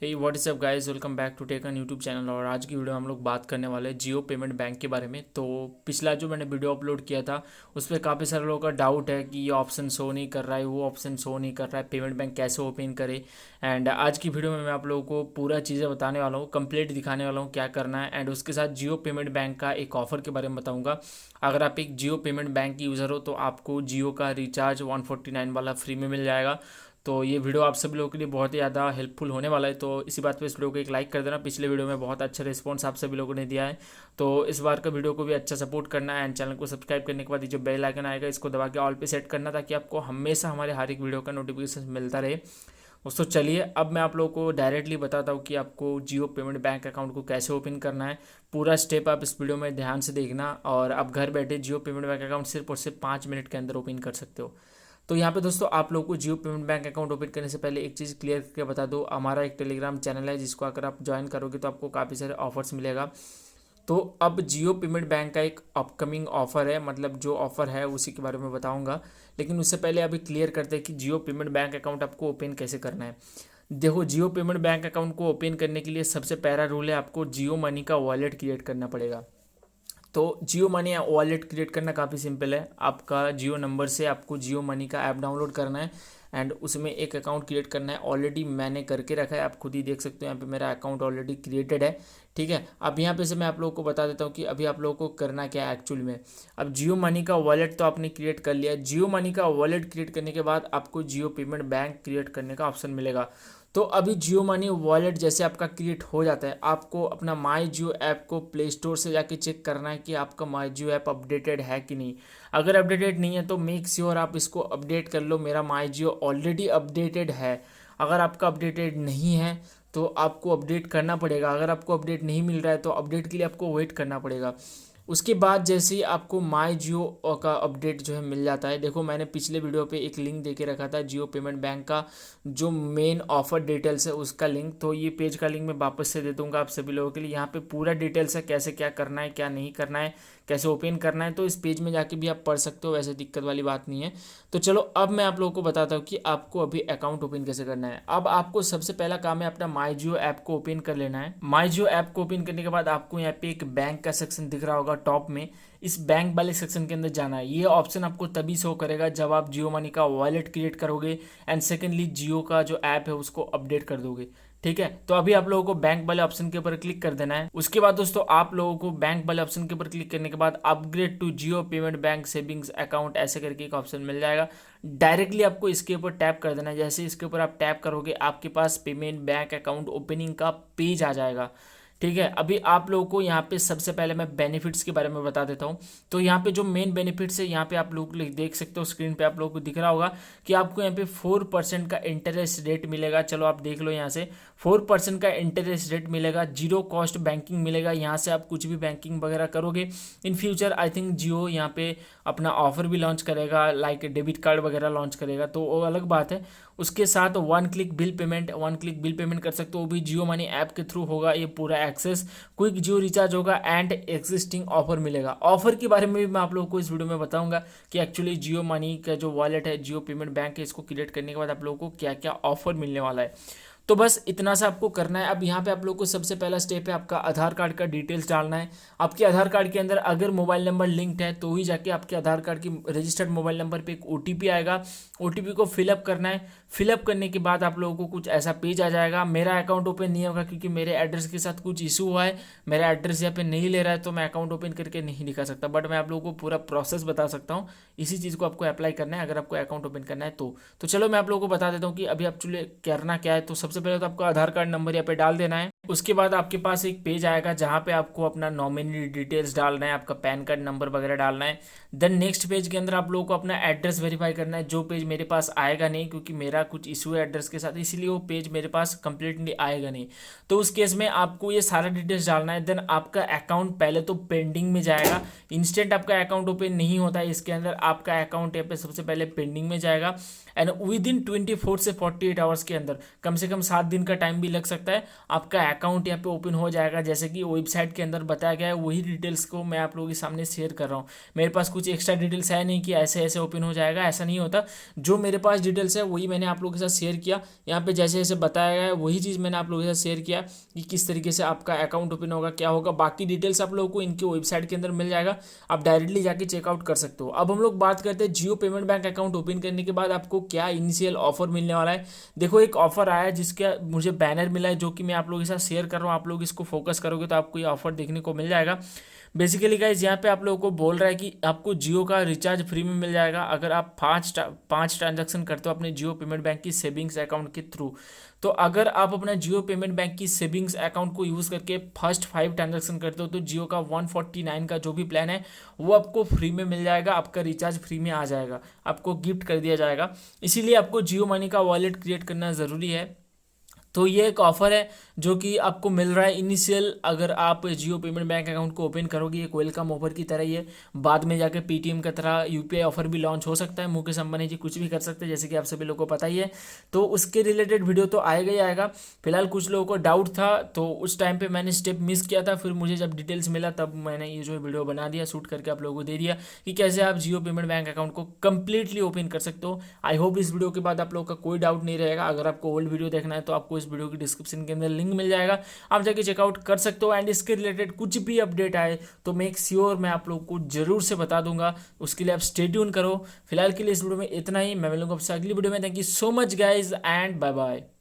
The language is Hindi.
Hey what is up guys, welcome back to tech on YouTube channel. और आज की वीडियो में हम लोग बात करने वाले हैं जियो पेमेंट बैंक के बारे में। तो पिछला जो मैंने वीडियो अपलोड किया था उस पर काफ़ी सारे लोगों का डाउट है कि ये ऑप्शन शो नहीं कर रहा है, वो ऑप्शन शो नहीं कर रहा है, पेमेंट बैंक कैसे ओपन करे। एंड आज की वीडियो में मैं आप लोगों को पूरा चीज़ें बताने वाला हूँ, कंप्लीट दिखाने वाला हूँ क्या करना है। एंड उसके साथ जियो पेमेंट बैंक का एक ऑफर के बारे में बताऊँगा। अगर आप एक जियो पेमेंट बैंक की यूज़र हो तो आपको जियो का रिचार्ज 149 वाला फ्री में मिल जाएगा। तो ये वीडियो आप सभी लोगों के लिए बहुत ही ज़्यादा हेल्पफुल होने वाला है। तो इसी बात पे इस वीडियो को एक लाइक कर देना। पिछले वीडियो में बहुत अच्छा रिस्पांस आप सभी लोगों ने दिया है, तो इस बार का वीडियो को भी अच्छा सपोर्ट करना है। एंड चैनल को सब्सक्राइब करने के बाद ये जो बेल आइकन आएगा इसको दबा के ऑल पे सेट करना, ताकि आपको हमेशा हमारे हर एक वीडियो का नोटिफिकेशन मिलता रहे। दोस्तों चलिए अब मैं आप लोगों को डायरेक्टली बताता हूँ कि आपको जियो पेमेंट बैंक अकाउंट को कैसे ओपन करना है। पूरा स्टेप आप इस वीडियो में ध्यान से देखना और आप घर बैठे जियो पेमेंट बैंक अकाउंट सिर्फ और सिर्फ 5 मिनट के अंदर ओपन कर सकते हो। तो यहाँ पे दोस्तों आप लोगों को जियो पेमेंट बैंक अकाउंट ओपन करने से पहले एक चीज़ क्लियर करके बता दो, हमारा एक टेलीग्राम चैनल है जिसको अगर आप ज्वाइन करोगे तो आपको काफ़ी सारे ऑफर्स मिलेगा। तो अब जियो पेमेंट बैंक का एक अपकमिंग ऑफ़र है, मतलब जो ऑफ़र है उसी के बारे में बताऊंगा। लेकिन उससे पहले अभी क्लियर करते हैं कि जियो पेमेंट बैंक अकाउंट आपको ओपन कैसे करना है। देखो, जियो पेमेंट बैंक अकाउंट को ओपन करने के लिए सबसे पहला रूल है, आपको जियो मनी का वॉलेट क्रिएट करना पड़ेगा। तो जियो मनी वॉलेट क्रिएट करना काफ़ी सिंपल है। आपका जियो नंबर से आपको जियो मनी का ऐप डाउनलोड करना है एंड उसमें एक अकाउंट क्रिएट करना है। ऑलरेडी मैंने करके रखा है, आप खुद ही देख सकते हो यहाँ पे मेरा अकाउंट ऑलरेडी क्रिएटेड है। ठीक है, अब यहाँ पे से मैं आप लोगों को बता देता हूँ कि अभी आप लोगों को करना क्या है एक्चुअल में। अब जियो मनी का वॉलेट तो आपने क्रिएट कर लिया। जियो मनी का वॉलेट क्रिएट करने के बाद आपको जियो पेमेंट बैंक क्रिएट करने का ऑप्शन मिलेगा। तो अभी जियो मनी वॉलेट जैसे आपका क्रिएट हो जाता है, आपको अपना माई जियो ऐप को प्ले स्टोर से जाके चेक करना है कि आपका माई जियो ऐप अपडेटेड है कि नहीं। अगर अपडेटेड नहीं है तो मेक श्योर आप इसको अपडेट कर लो। मेरा माई जियो ऑलरेडी अपडेटेड है। अगर आपका अपडेटेड नहीं है तो आपको अपडेट करना पड़ेगा। अगर आपको अपडेट नहीं मिल रहा है तो अपडेट के लिए आपको वेट करना पड़ेगा। उसके बाद जैसे ही आपको माई जियो का अपडेट जो है मिल जाता है, देखो मैंने पिछले वीडियो पे एक लिंक दे के रखा था जियो पेमेंट बैंक का जो मेन ऑफर डिटेल्स है उसका लिंक। तो ये पेज का लिंक मैं वापस से दे दूंगा आप सभी लोगों के लिए। यहाँ पे पूरा डिटेल्स है, कैसे क्या करना है क्या नहीं करना है, कैसे ओपन करना है। तो इस पेज में जाके भी आप पढ़ सकते हो, वैसे दिक्कत वाली बात नहीं है। तो चलो अब मैं आप लोगों को बताता हूँ कि आपको अभी अकाउंट ओपन कैसे करना है। अब आपको सबसे पहला काम है अपना माई जियो ऐप को ओपन कर लेना है। माई जियो ऐप को ओपन करने के बाद आपको यहाँ पे एक बैंक का सेक्शन दिख रहा होगा टॉप में, इस बैंक वाले सेक्शन के अंदर जाना है। ये ऑप्शन आपको तभी शो करेगा जब आप जियो मनी का वॉलेट क्रिएट करोगे एंड सेकेंडली जियो का जो ऐप है उसको अपडेट कर दोगे। ठीक है, तो अभी आप लोगों को बैंक वाले ऑप्शन के ऊपर क्लिक कर देना है। उसके बाद दोस्तों आप लोगों को बैंक वाले ऑप्शन के ऊपर क्लिक करने के बाद upgrade to Jio payment bank savings account ऐसे करके एक ऑप्शन मिल जाएगा। डायरेक्टली आपको इसके ऊपर टैप कर देना है। जैसे इसके ऊपर आप टैप करोगे आपके पास पेमेंट बैंक अकाउंट ओपनिंग का पेज आ जाएगा। ठीक है, अभी आप लोगों को यहाँ पे सबसे पहले मैं बेनिफिट्स के बारे में बता देता हूँ। तो यहाँ पे जो मेन बेनिफिट्स है यहाँ पे आप लोग देख सकते हो, स्क्रीन पे आप लोगों को दिख रहा होगा कि आपको यहाँ पे 4% का इंटरेस्ट रेट मिलेगा। चलो आप देख लो, यहाँ से 4% का इंटरेस्ट रेट मिलेगा। जीरो कॉस्ट बैंकिंग मिलेगा, यहाँ से आप कुछ भी बैंकिंग वगैरह करोगे। इन फ्यूचर आई थिंक जियो यहाँ पे अपना ऑफर भी लॉन्च करेगा, लाइक डेबिट कार्ड वगैरह लॉन्च करेगा, तो वो अलग बात है। उसके साथ वन क्लिक बिल पेमेंट कर सकते हो, वो भी जियो मनी ऐप के थ्रू होगा ये पूरा एक्सेस। क्विक जियो रिचार्ज होगा एंड एग्जिस्टिंग ऑफर मिलेगा। ऑफर के बारे में भी मैं आप लोगों को इस वीडियो में बताऊंगा कि एक्चुअली जियो मनी का जो वॉलेट है जियो पेमेंट बैंक है इसको क्रिएट करने के बाद आप लोगों को क्या क्या ऑफर मिलने वाला है। तो बस इतना सा आपको करना है। अब यहाँ पे आप लोग को सबसे पहला स्टेप है आपका आधार कार्ड का डिटेल्स डालना है। आपके आधार कार्ड के अंदर अगर मोबाइल नंबर लिंक्ड है तो ही जाके आपके आधार कार्ड की रजिस्टर्ड मोबाइल नंबर पे एक ओटीपी आएगा। ओटीपी को फिलअप करना है। फिलअप करने के बाद आप लोगों को कुछ ऐसा पेज आ जाएगा। मेरा अकाउंट ओपन नहीं होगा क्योंकि मेरे एड्रेस के साथ कुछ इशू हुआ है, मेरा एड्रेस यहाँ पे नहीं ले रहा है, तो मैं अकाउंट ओपन करके नहीं दिखा सकता। बट मैं आप लोगों को पूरा प्रोसेस बता सकता हूँ। इसी चीज़ को आपको अप्लाई करना है अगर आपको अकाउंट ओपन करना है तो चलो मैं आप लोगों को बता देता हूँ कि अभी एक्चुअली करना क्या है। तो सबसे पहले तो आपको आधार कार्ड नंबर यहाँ पे डाल देना है। उसके बाद आपके पास एक पेज आएगा जहाँ पे आपको अपना नॉमिनी डिटेल्स डालना है, आपका पैन कार्ड नंबर वगैरह डालना है। देन नेक्स्ट पेज के अंदर आप लोगों को अपना एड्रेस वेरीफाई करना है, जो पेज मेरे पास आएगा नहीं क्योंकि मेरा कुछ इशू है एड्रेस के साथ, इसलिए वो पेज मेरे पास कंप्लीटली आएगा नहीं। तो उस केस में आपको ये सारा डिटेल्स डालना है। देन आपका अकाउंट पहले तो पेंडिंग में जाएगा। इंस्टेंट आपका अकाउंट ओपन नहीं होता है, इसके अंदर आपका अकाउंट यहाँ पे सबसे पहले पेंडिंग में जाएगा एंड विद इन 24 से 48 आवर्स के अंदर, कम से कम कम 7 दिन का टाइम भी लग सकता है, आपका अकाउंट यहाँ पे ओपन हो जाएगा। जैसे कि वेबसाइट के अंदर बताया गया है वही डिटेल्स को मैं आप लोगों के सामने शेयर कर रहा हूँ। मेरे पास कुछ एक्स्ट्रा डिटेल्स है नहीं कि ऐसे ऐसे ओपन हो जाएगा, ऐसा नहीं होता। जो मेरे पास डिटेल्स है वही मैंने आप लोगों के साथ शेयर किया। यहाँ पे जैसे जैसे बताया गया है वही चीज़ मैंने आप लोगों के साथ शेयर किया कि किस तरीके से आपका अकाउंट ओपन होगा, क्या होगा। बाकी डिटेल्स आप लोगों को इनकी वेबसाइट के अंदर मिल जाएगा, आप डायरेक्टली जाके चेकआउट कर सकते हो। अब हम लोग बात करते हैं जियो पेमेंट बैंक अकाउंट ओपन करने के बाद आपको क्या इनिशियल ऑफर मिलने वाला है। देखो एक ऑफर आया है जिसका मुझे बैनर मिला है, जो कि मैं आप लोगों के साथ शेयर कर रहा हूँ। आप लोग इसको फोकस करोगे तो आपको ये ऑफर देखने को मिल जाएगा। बेसिकली गाइज यहाँ पे आप लोगों को बोल रहा है कि आपको जियो का रिचार्ज फ्री में मिल जाएगा अगर आप पाँच ट्रांजैक्शन करते हो अपने जियो पेमेंट बैंक की सेविंग्स अकाउंट के थ्रू। तो अगर आप अपना जियो पेमेंट बैंक की सेविंग्स अकाउंट को यूज़ करके फर्स्ट 5 ट्रांजैक्शन करते हो तो जियो का 149 का जो भी प्लान है वो आपको फ्री में मिल जाएगा, आपका रिचार्ज फ्री में आ जाएगा, आपको गिफ्ट कर दिया जाएगा। इसीलिए आपको जियो मनी का वॉलेट क्रिएट करना ज़रूरी है। तो ये एक ऑफ़र है जो कि आपको मिल रहा है इनिशियल। अगर आप जियो पेमेंट बैंक अकाउंट को ओपन करोगे एक वेलकम ऑफर की तरह ही है। बाद में जाके पेटीएम की तरह यूपीआई ऑफर भी लॉन्च हो सकता है, मुकेश अंबानी जी कुछ भी कर सकते हैं जैसे कि आप सभी लोगों को पता ही है। तो उसके रिलेटेड वीडियो तो आएगा ही आएगा। फिलहाल कुछ लोगों को डाउट था तो उस टाइम पर मैंने स्टेप मिस किया था, फिर मुझे जब डिटेल्स मिला तब मैंने ये जो वीडियो बना दिया, शूट करके आप लोगों को दे दिया कि कैसे आप जियो पेमेंट बैंक अकाउंट को कंप्लीटली ओपन कर सकते हो। आई होप इस वीडियो के बाद आप लोगों का कोई डाउट नहीं रहेगा। अगर आपको ओल्ड वीडियो देखना है तो आपको इस वीडियो की डिस्क्रिप्शन के अंदर लिंक मिल जाएगा, आप जाके चेकआउट कर सकते हो। एंड इसके रिलेटेड कुछ भी अपडेट आए तो मेक श्योर मैं आप लोगों को जरूर से बता दूंगा, उसके लिए आप स्टे ट्यून करो। फिलहाल के लिए इस वीडियो में इतना ही, मैं मिलूंगा आपसे अगली वीडियो में। Thank you so much guys and bye bye.